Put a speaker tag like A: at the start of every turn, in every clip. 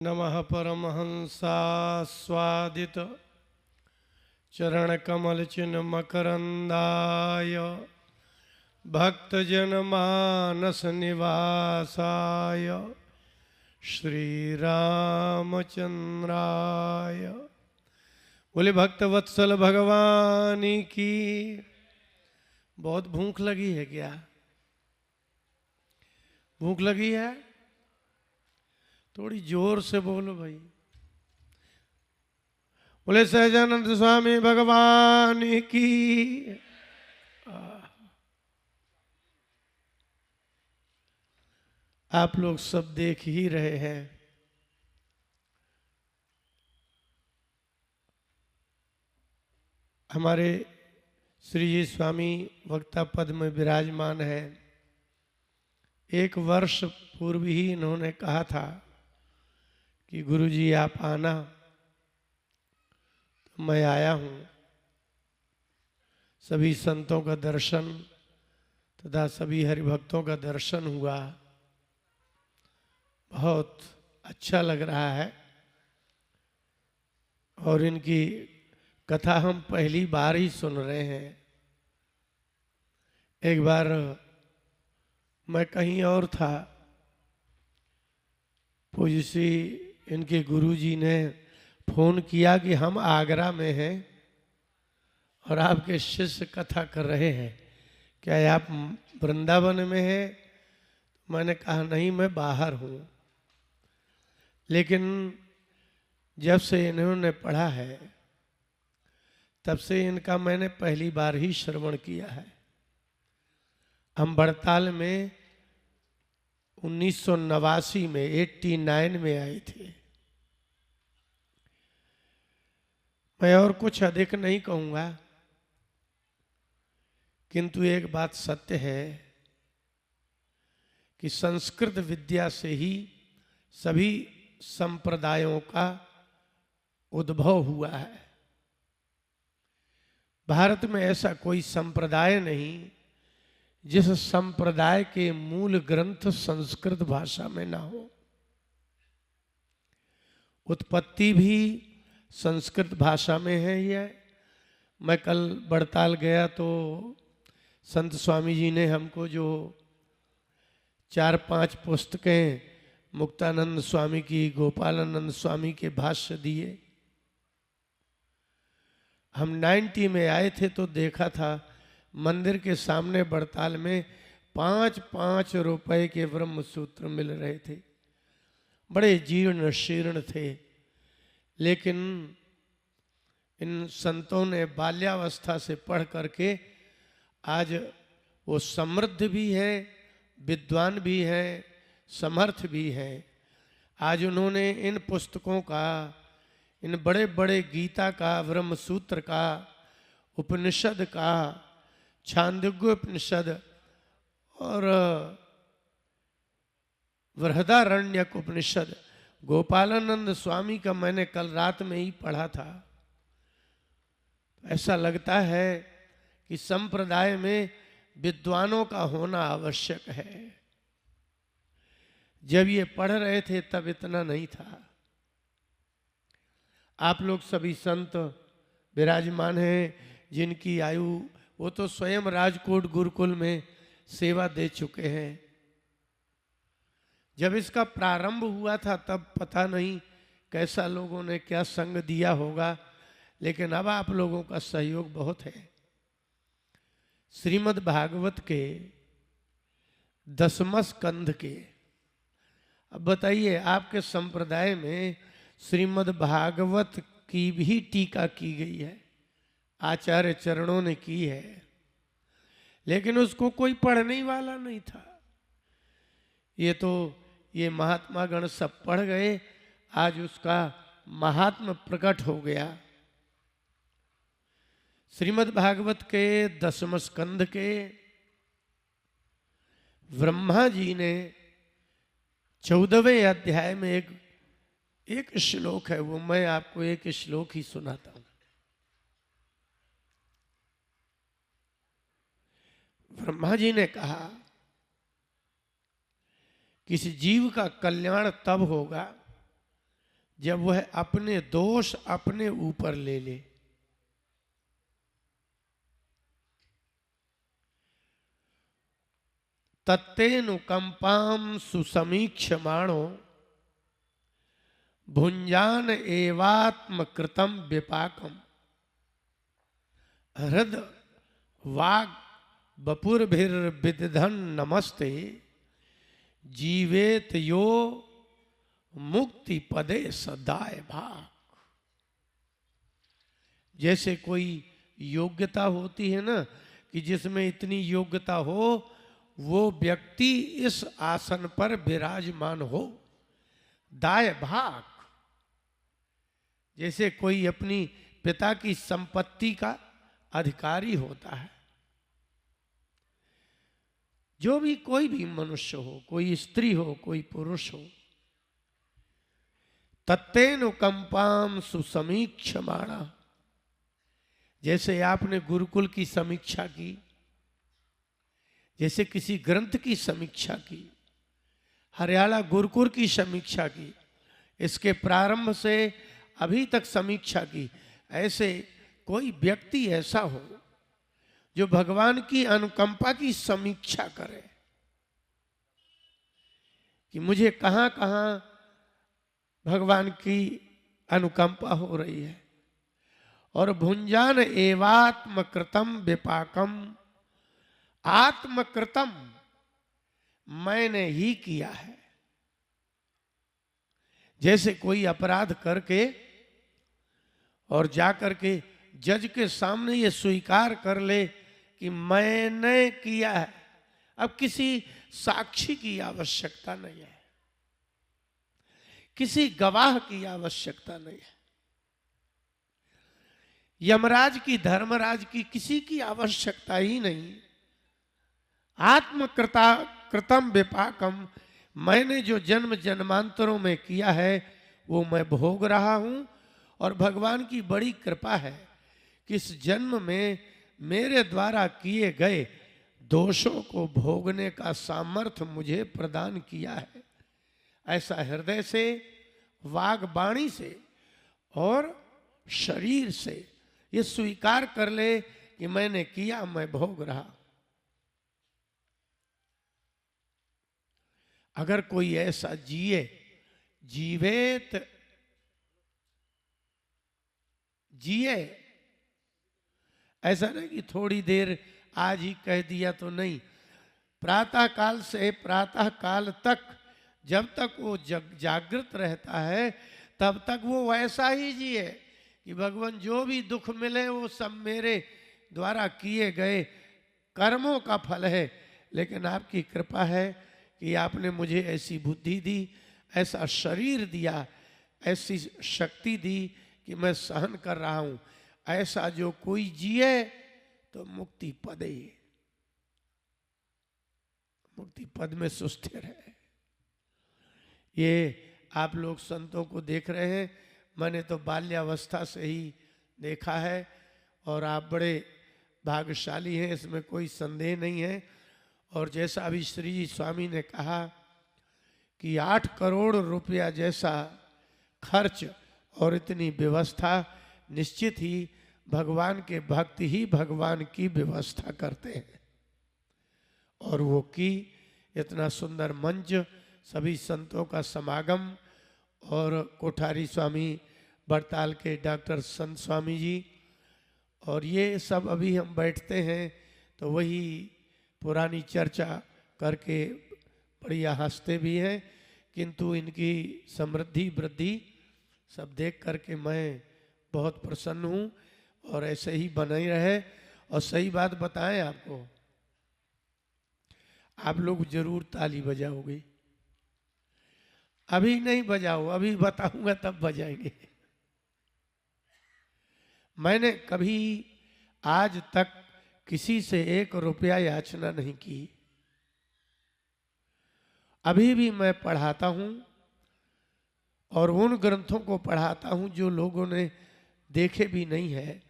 A: नमः परमहंसास्वादित चरणकमलचिन्मकरन्दाय भक्तजनमानसनिवासाय श्रीरामचन्द्राय। बोले भक्तवत्सल भगवान की। बहुत भूख लगी है क्या? भूख लगी है? थोड़ी जोर से बोलो भाई। बोले सहजानंद स्वामी भगवान की। आप लोग सब देख ही रहे हैं, हमारे श्री जी स्वामी वक्ता पद में विराजमान है। एक वर्ष पूर्व ही इन्होंने कहा था कि गुरुजी आप आना, तो मैं आया हूँ। सभी संतों का दर्शन तथा सभी हरिभक्तों का दर्शन हुआ। बहुत अच्छा लग रहा है और इनकी कथा हम पहली बार ही सुन रहे हैं। एक बार मैं कहीं और था, पूज्य श्री इनके गुरुजी ने फोन किया कि हम आगरा में हैं और आपके शिष्य कथा कर रहे हैं, क्या आप वृंदावन में हैं? मैंने कहा नहीं, मैं बाहर हूँ। लेकिन जब से इन्होंने पढ़ा है तब से इनका मैंने पहली बार ही श्रवण किया है। हम बड़ताल में 1989 में 89 में आए थे। मैं और कुछ अधिक नहीं कहूँगा, किंतु एक बात सत्य है कि संस्कृत विद्या से ही सभी संप्रदायों का उद्भव हुआ है। भारत में ऐसा कोई संप्रदाय नहीं जिस संप्रदाय के मूल ग्रंथ संस्कृत भाषा में ना हो। उत्पत्ति भी संस्कृत भाषा में है ही है। मैं कल बड़ताल गया तो संत स्वामी जी ने हमको जो 4-5 पुस्तकें मुक्तानंद स्वामी की, गोपालानंद स्वामी के भाष्य दिए। हम 90 में आए थे तो देखा था मंदिर के सामने बड़ताल में 5-5 रुपए के ब्रह्म सूत्र मिल रहे थे। बड़े जीर्ण शीर्ण थे, लेकिन इन संतों ने बाल्यावस्था से पढ़ करके आज वो समृद्ध भी है, विद्वान भी है, समर्थ भी है। आज उन्होंने इन पुस्तकों का, इन बड़े बड़े गीता का, ब्रह्म सूत्र का, उपनिषद का, छांदोग्य उपनिषद और बृहदारण्यक उपनिषद, गोपालानंद स्वामी का मैंने कल रात में ही पढ़ा था। ऐसा लगता है कि संप्रदाय में विद्वानों का होना आवश्यक है। जब ये पढ़ रहे थे तब इतना नहीं था। आप लोग सभी संत विराजमान हैं जिनकी आयु, वो तो स्वयं राजकोट गुरुकुल में सेवा दे चुके हैं। जब इसका प्रारंभ हुआ था तब पता नहीं कैसा लोगों ने क्या संग दिया होगा, लेकिन अब आप लोगों का सहयोग बहुत है। श्रीमद् भागवत के 10वें स्कंध के, अब बताइए आपके संप्रदाय में श्रीमद् भागवत की भी टीका की गई है, आचार्य चरणों ने की है, लेकिन उसको कोई पढ़ने वाला नहीं था। ये महात्मा गण सब पढ़ गए, आज उसका महात्म प्रकट हो गया। श्रीमद् भागवत के 10वें स्कंध के ब्रह्मा जी ने 14वें अध्याय में एक श्लोक है, वो मैं आपको एक श्लोक ही सुनाता हूं। ब्रह्मा जी ने कहा किसी जीव का कल्याण तब होगा जब वह अपने दोष अपने ऊपर ले ले। तत्तेनुकंपाम सुसमीक्षमाणो भुंजान एवात्म कृतम विपाकम हृद वाग बपुर्भिर्विदधन नमस्ते जीवेत यो मुक्ति पदे सदाय भाग। जैसे कोई योग्यता होती है ना, कि जिसमें इतनी योग्यता हो वो व्यक्ति इस आसन पर विराजमान हो, दाय भाग। जैसे कोई अपनी पिता की संपत्ति का अधिकारी होता है। जो भी कोई भी मनुष्य हो, कोई स्त्री हो, कोई पुरुष हो, तत्तेनुकंपाम सुसमीक्षमाणा। जैसे आपने गुरुकुल की समीक्षा की, जैसे किसी ग्रंथ की समीक्षा की, हरियाणा गुरुकुल की समीक्षा की, इसके प्रारंभ से अभी तक समीक्षा की, ऐसे कोई व्यक्ति ऐसा हो जो भगवान की अनुकंपा की समीक्षा करे कि मुझे कहां कहां भगवान की अनुकंपा हो रही है। और भुंजान एवात्म कृतम विपाकम, आत्मकृतम मैंने ही किया है। जैसे कोई अपराध करके और जाकर के जज के सामने ये स्वीकार कर ले कि मैंने किया है, अब किसी साक्षी की आवश्यकता नहीं है, किसी गवाह की आवश्यकता नहीं है, यमराज की, धर्मराज की, किसी की आवश्यकता ही नहीं। कृतम विपाकम, मैंने जो जन्म जन्मांतरों में किया है वो मैं भोग रहा हूं। और भगवान की बड़ी कृपा है कि इस जन्म में मेरे द्वारा किए गए दोषों को भोगने का सामर्थ्य मुझे प्रदान किया है। ऐसा हृदय से, वाग वाणी से और शरीर से ये स्वीकार कर ले कि मैंने किया, मैं भोग रहा। अगर कोई ऐसा जिए, जीवेत, जिए, ऐसा नहीं कि थोड़ी देर आज ही कह दिया तो नहीं, प्रातः काल से प्रातः काल तक जब तक वो जागृत रहता है तब तक वो वैसा ही जिए कि भगवान जो भी दुख मिले वो सब मेरे द्वारा किए गए कर्मों का फल है। लेकिन आपकी कृपा है कि आपने मुझे ऐसी बुद्धि दी, ऐसा शरीर दिया, ऐसी शक्ति दी कि मैं सहन कर रहा हूं। ऐसा जो कोई जिए तो मुक्ति पदे, मुक्ति पद में सुस्थिर है। ये आप लोग संतों को देख रहे हैं, मैंने तो बाल्यावस्था से ही देखा है और आप बड़े भाग्यशाली हैं, इसमें कोई संदेह नहीं है। और जैसा अभी श्री जी स्वामी ने कहा कि 8 करोड़ रुपया जैसा खर्च और इतनी व्यवस्था, निश्चित ही भगवान के भक्त ही भगवान की व्यवस्था करते हैं। और वो की इतना सुंदर मंच, सभी संतों का समागम, और कोठारी स्वामी बड़ताल के डॉक्टर संत स्वामी जी, और ये सब अभी हम बैठते हैं तो वही पुरानी चर्चा करके बढ़िया हंसते भी हैं, किंतु इनकी समृद्धि वृद्धि सब देख करके मैं बहुत प्रसन्न हूँ। और ऐसे ही बना ही रहे। और सही बात बताएं आपको, आप लोग जरूर ताली बजाओगे। अभी नहीं बजाओ, अभी बताऊंगा तब बजाएंगे। मैंने कभी आज तक किसी से 1 रुपया याचना नहीं की। अभी भी मैं पढ़ाता हूं और उन ग्रंथों को पढ़ाता हूं जो लोगों ने देखे भी नहीं है।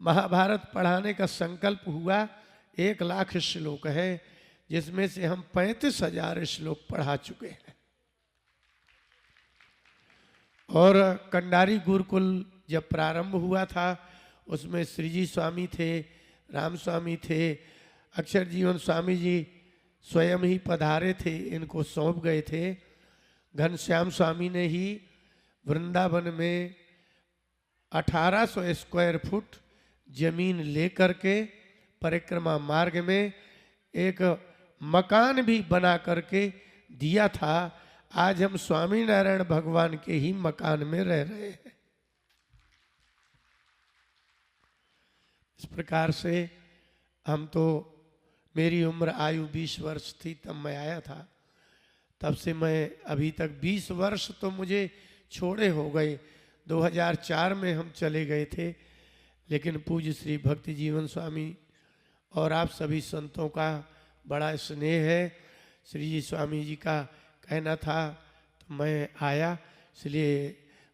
A: महाभारत पढ़ाने का संकल्प हुआ, 1 लाख श्लोक है, जिसमें से हम 35,000 श्लोक पढ़ा चुके हैं। और कंडारी गुरुकुल जब प्रारंभ हुआ था उसमें श्री जी स्वामी थे, राम स्वामी थे, अक्षर जीवन स्वामी जी स्वयं ही पधारे थे, इनको सौंप गए थे। घनश्याम स्वामी ने ही वृंदावन में 1800 स्क्वायर फुट जमीन लेकर के परिक्रमा मार्ग में एक मकान भी बना करके दिया था। आज हम स्वामी नारायण भगवान के ही मकान में रह रहे हैं। इस प्रकार से हम तो, मेरी उम्र आयु 20 वर्ष थी तब मैं आया था, तब से मैं अभी तक 20 वर्ष तो मुझे छोड़े हो गए। 2004 में हम चले गए थे, लेकिन पूज्य श्री भक्ति जीवन स्वामी और आप सभी संतों का बड़ा स्नेह है। श्री जी स्वामी जी का कहना था तो मैं आया, इसलिए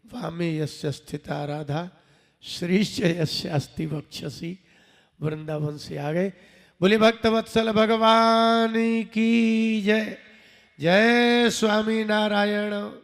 A: वामे यस्य स्थिता राधा श्रीश्च यस्य अस्ति वक्षसि, वृंदावन से आ गए। बोले भक्तवत्सल भगवान की जय। जय स्वामी नारायण।